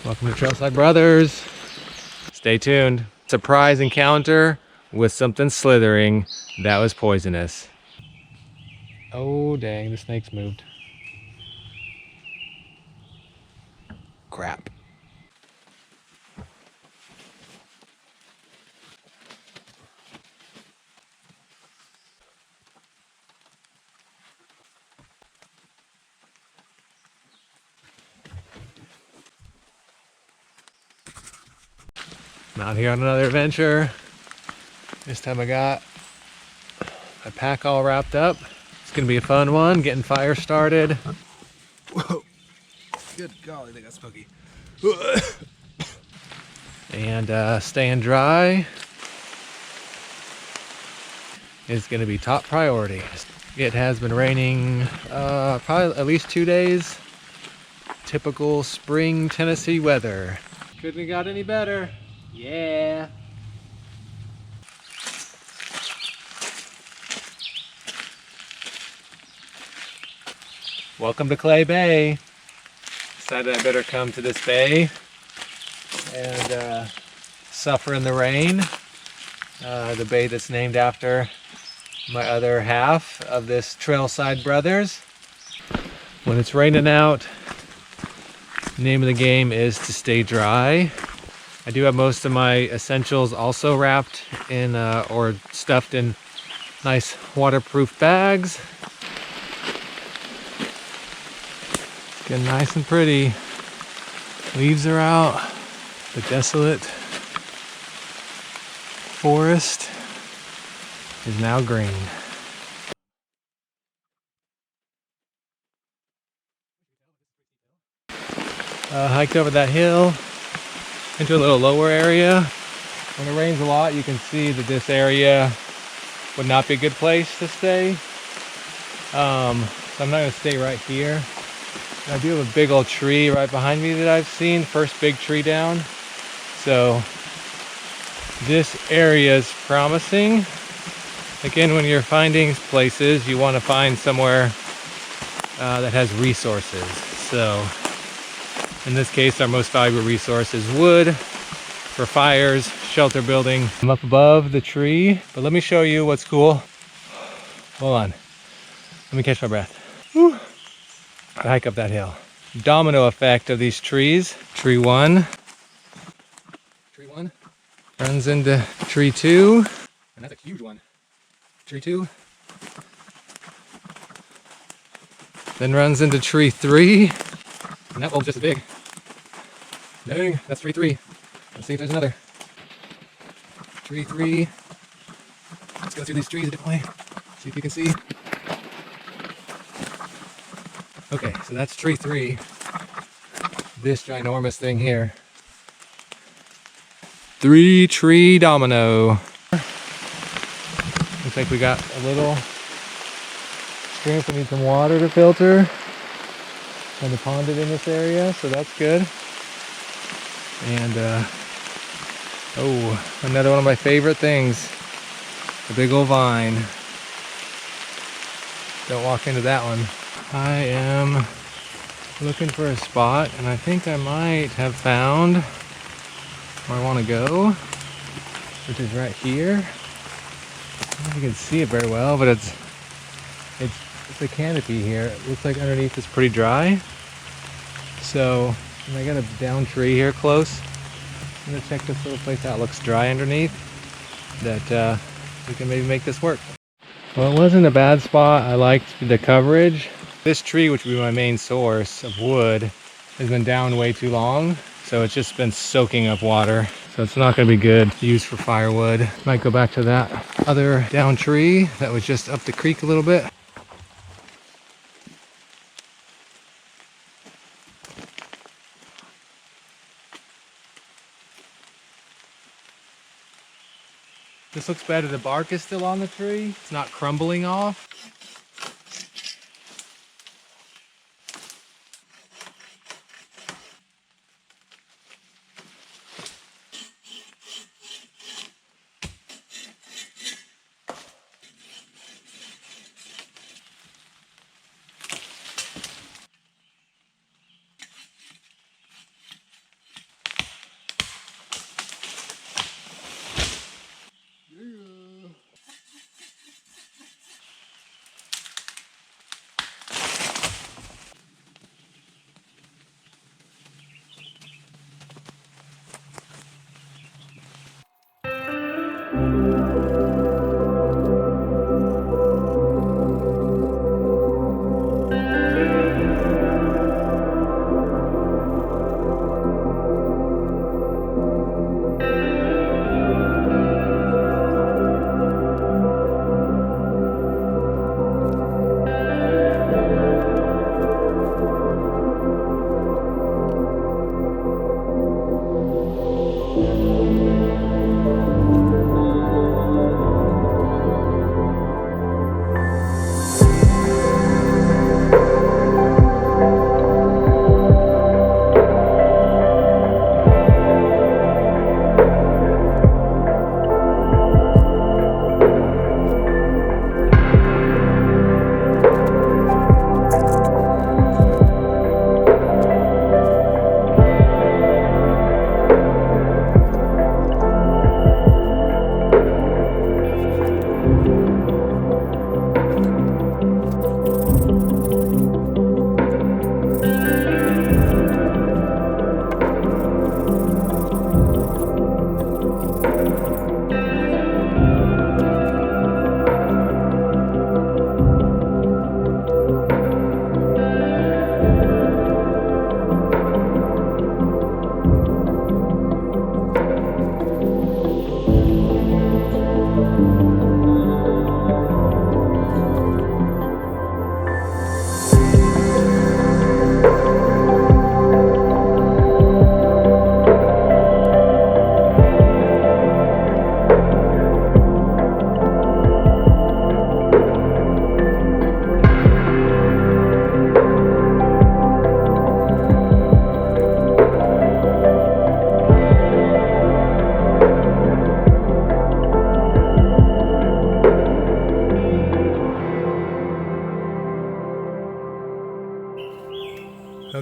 Welcome to Trailside Brothers. Stay tuned. Surprise encounter with something slithering that was poisonous. Oh dang, the snake's moved. Crap. I'm out here on another adventure. This time I got my pack all wrapped up. It's gonna be a fun one, getting fire started. Whoa. Good golly, they got spooky. And staying dry is gonna be top priority. It has been raining probably at least 2 days. Typical spring Tennessee weather. Couldn't have got any better. Yeah. Welcome to Clay Bay. Decided I better come to this bay and suffer in the rain. The bay that's named after my other half of this Trailside Brothers. When it's raining out, the name of the game is to stay dry. I do have most of my essentials also wrapped in or stuffed in nice waterproof bags. Getting nice and pretty. Leaves are out. The desolate forest is now green. Hiked over that hill into a little lower area. When it rains a lot, you can see that this area would not be a good place to stay. So I'm not gonna stay right here. I do have a big old tree right behind me that I've seen, first big tree down. So this area is promising. Again, when you're finding places, you want to find somewhere that has resources. So in this case, our most valuable resource is wood for fires, shelter building. I'm up above the tree, but let me show you what's cool. Hold on, let me catch my breath. Whew. I hike up that hill. Domino effect of these trees. Tree one runs into tree two, and that's a huge one. Tree two, then runs into tree three, and that bulb's just as big. Dang, that's tree three. Let's see if there's another. Tree three. Let's go through these trees a different way. See if you can see. Okay, so that's tree three. This ginormous thing here. 3-tree domino. Looks like we got a little stream, so we need some water to filter. Kind of ponded in this area, so that's good. And oh, another one of my favorite things. The big old vine. Don't walk into that one. I am looking for a spot, and I think I might have found where I want to go, which is right here. I don't know if you can see it very well, but it's a canopy here. It looks like underneath it's pretty dry. So, and I got a down tree here close. I'm gonna check this little place out. It looks dry underneath. That we can maybe make this work. Well, it wasn't a bad spot. I liked the coverage. This tree, which would be my main source of wood, has been down way too long. So it's just been soaking up water. So it's not gonna be good to use for firewood. Might go back to that other down tree that was just up the creek a little bit. This looks better. The bark is still on the tree. It's not crumbling off.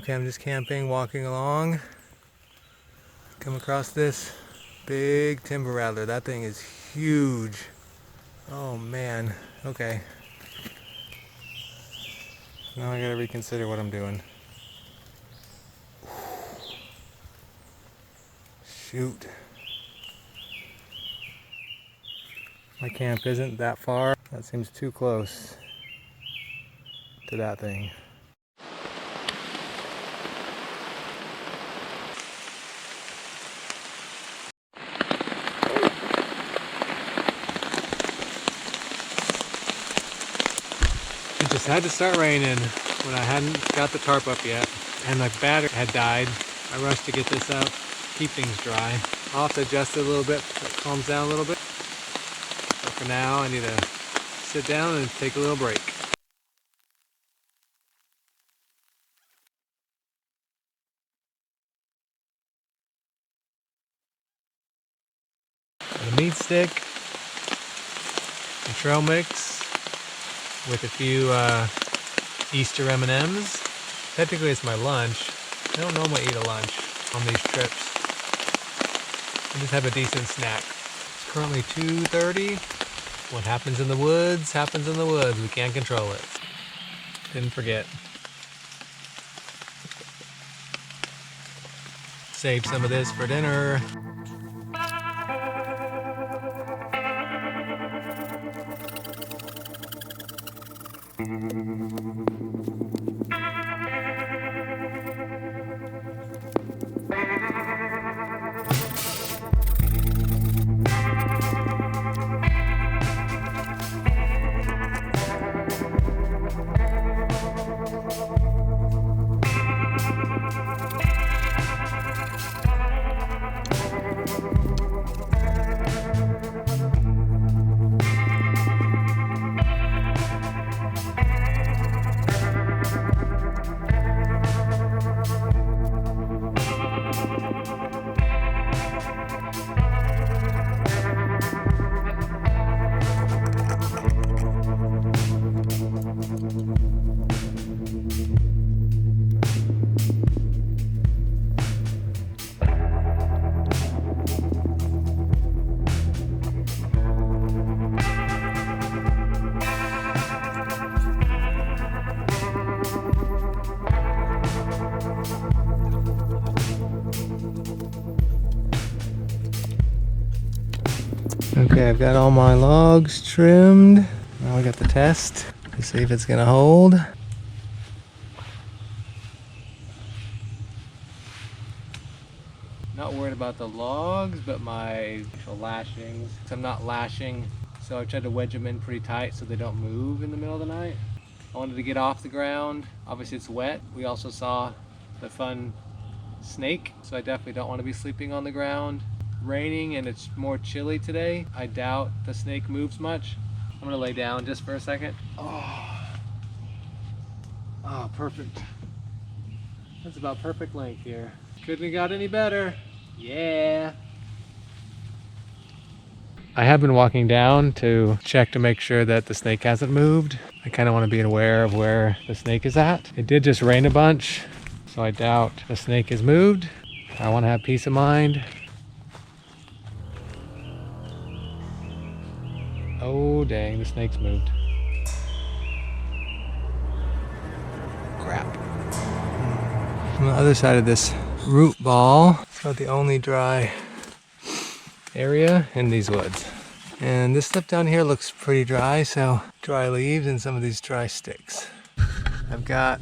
Okay, I'm just camping, walking along. Come across this big timber rattler. That thing is huge. Oh man. Okay. Now I gotta reconsider what I'm doing. Shoot. My camp isn't that far. That seems too close to that thing. It just had to start raining when I hadn't got the tarp up yet, and my battery had died. I rushed to get this up, keep things dry. I'll have to adjust it a little bit so it calms down a little bit. But for now, I need to sit down and take a little break. Got a meat stick, some trail mix with a few Easter M&Ms. Technically it's my lunch. I don't normally eat a lunch on these trips. I just have a decent snack. It's currently 2:30. What happens in the woods happens in the woods. We can't control it. Didn't forget. Save some of this for dinner. Okay, I've got all my logs trimmed. Now we got the test to see if it's gonna hold. Not worried about the logs, but my actual lashings. I'm not lashing, so I tried to wedge them in pretty tight so they don't move in the middle of the night. I wanted to get off the ground. Obviously it's wet. We also saw the fun snake, so I definitely don't want to be sleeping on the ground. Raining and it's more chilly today. I doubt the snake moves much. I'm gonna lay down just for a second. Oh, perfect. That's about perfect length here. Couldn't have got any better. Yeah. I have been walking down to check to make sure that the snake hasn't moved. I kind of want to be aware of where the snake is at. It did just rain a bunch, so I doubt the snake has moved. I want to have peace of mind. Oh dang, the snake's moved. Crap. On the other side of this root ball, it's about the only dry area in these woods. And this stuff down here looks pretty dry, so dry leaves and some of these dry sticks. I've got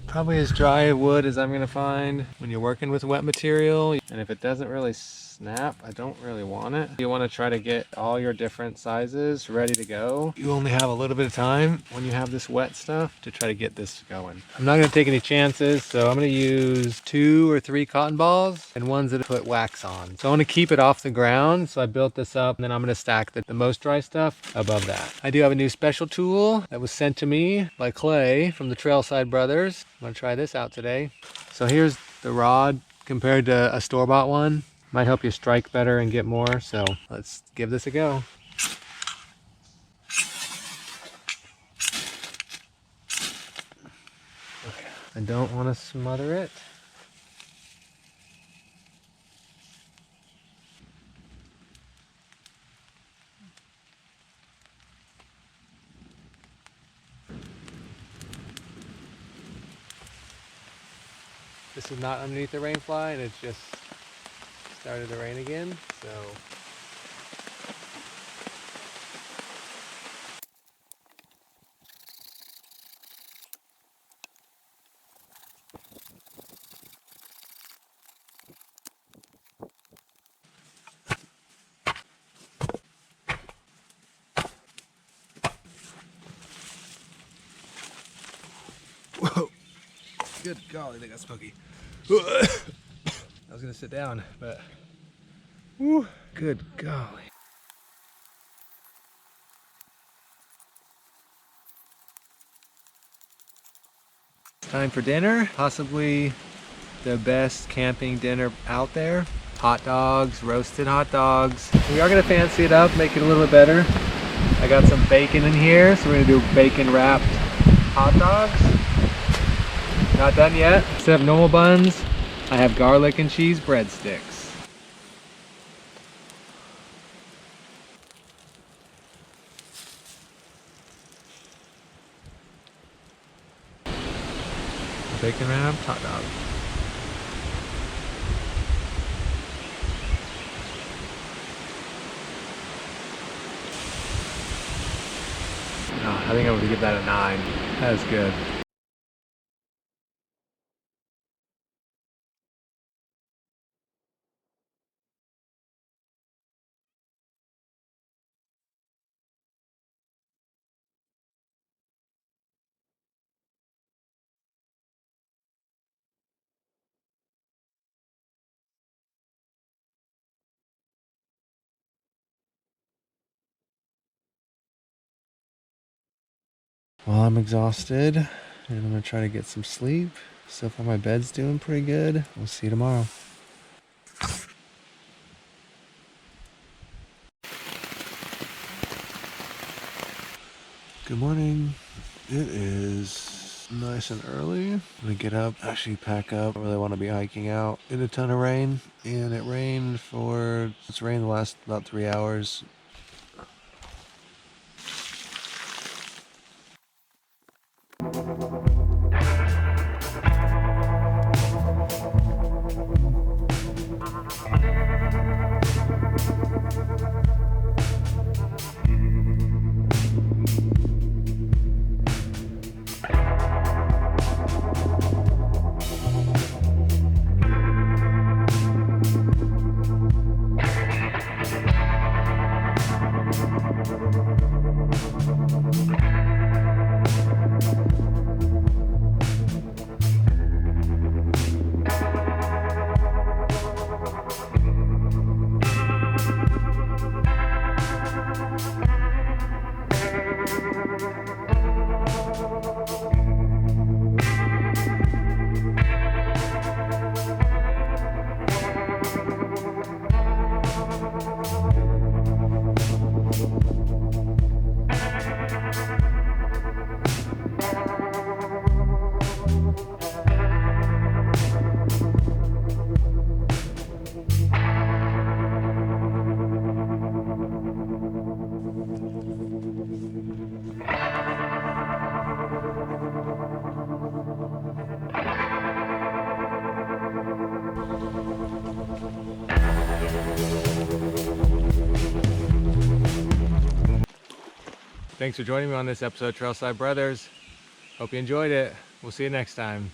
probably as dry wood as I'm gonna find when you're working with wet material. And if it doesn't really snap, I don't really want it. You want to try to get all your different sizes ready to go. You only have a little bit of time when you have this wet stuff to try to get this going. I'm not going to take any chances, so I'm going to use 2 or 3 cotton balls and ones that put wax on. So I want to keep it off the ground, so I built this up, and then I'm going to stack the most dry stuff above that. I do have a new special tool that was sent to me by Clay from the Trailside Brothers. I'm going to try this out today. So here's the rod compared to a store-bought one. Might help you strike better and get more, so let's give this a go. Okay. I don't want to smother it. This is not underneath the rain fly, and it's just started to rain again, so. Whoa. Good golly, they got smoky. I was gonna sit down, but whew, good golly. Time for dinner, possibly the best camping dinner out there. Hot dogs, roasted hot dogs. We are gonna fancy it up, make it a little bit better. I got some bacon in here, so we're gonna do bacon wrapped hot dogs. Not done yet. Instead of normal buns, I have garlic and cheese breadsticks. Bacon wrapped hot dog. Oh, I think I'm gonna give that a 9. That is good. Well, I'm exhausted and I'm gonna try to get some sleep. So far my bed's doing pretty good. We'll see you tomorrow. Good morning. It is nice and early. I'm gonna get up, actually pack up. I really want to be hiking out in a ton of rain. And it's rained the last about 3 hours. Thanks for joining me on this episode of Trailside Brothers. Hope you enjoyed it. We'll see you next time.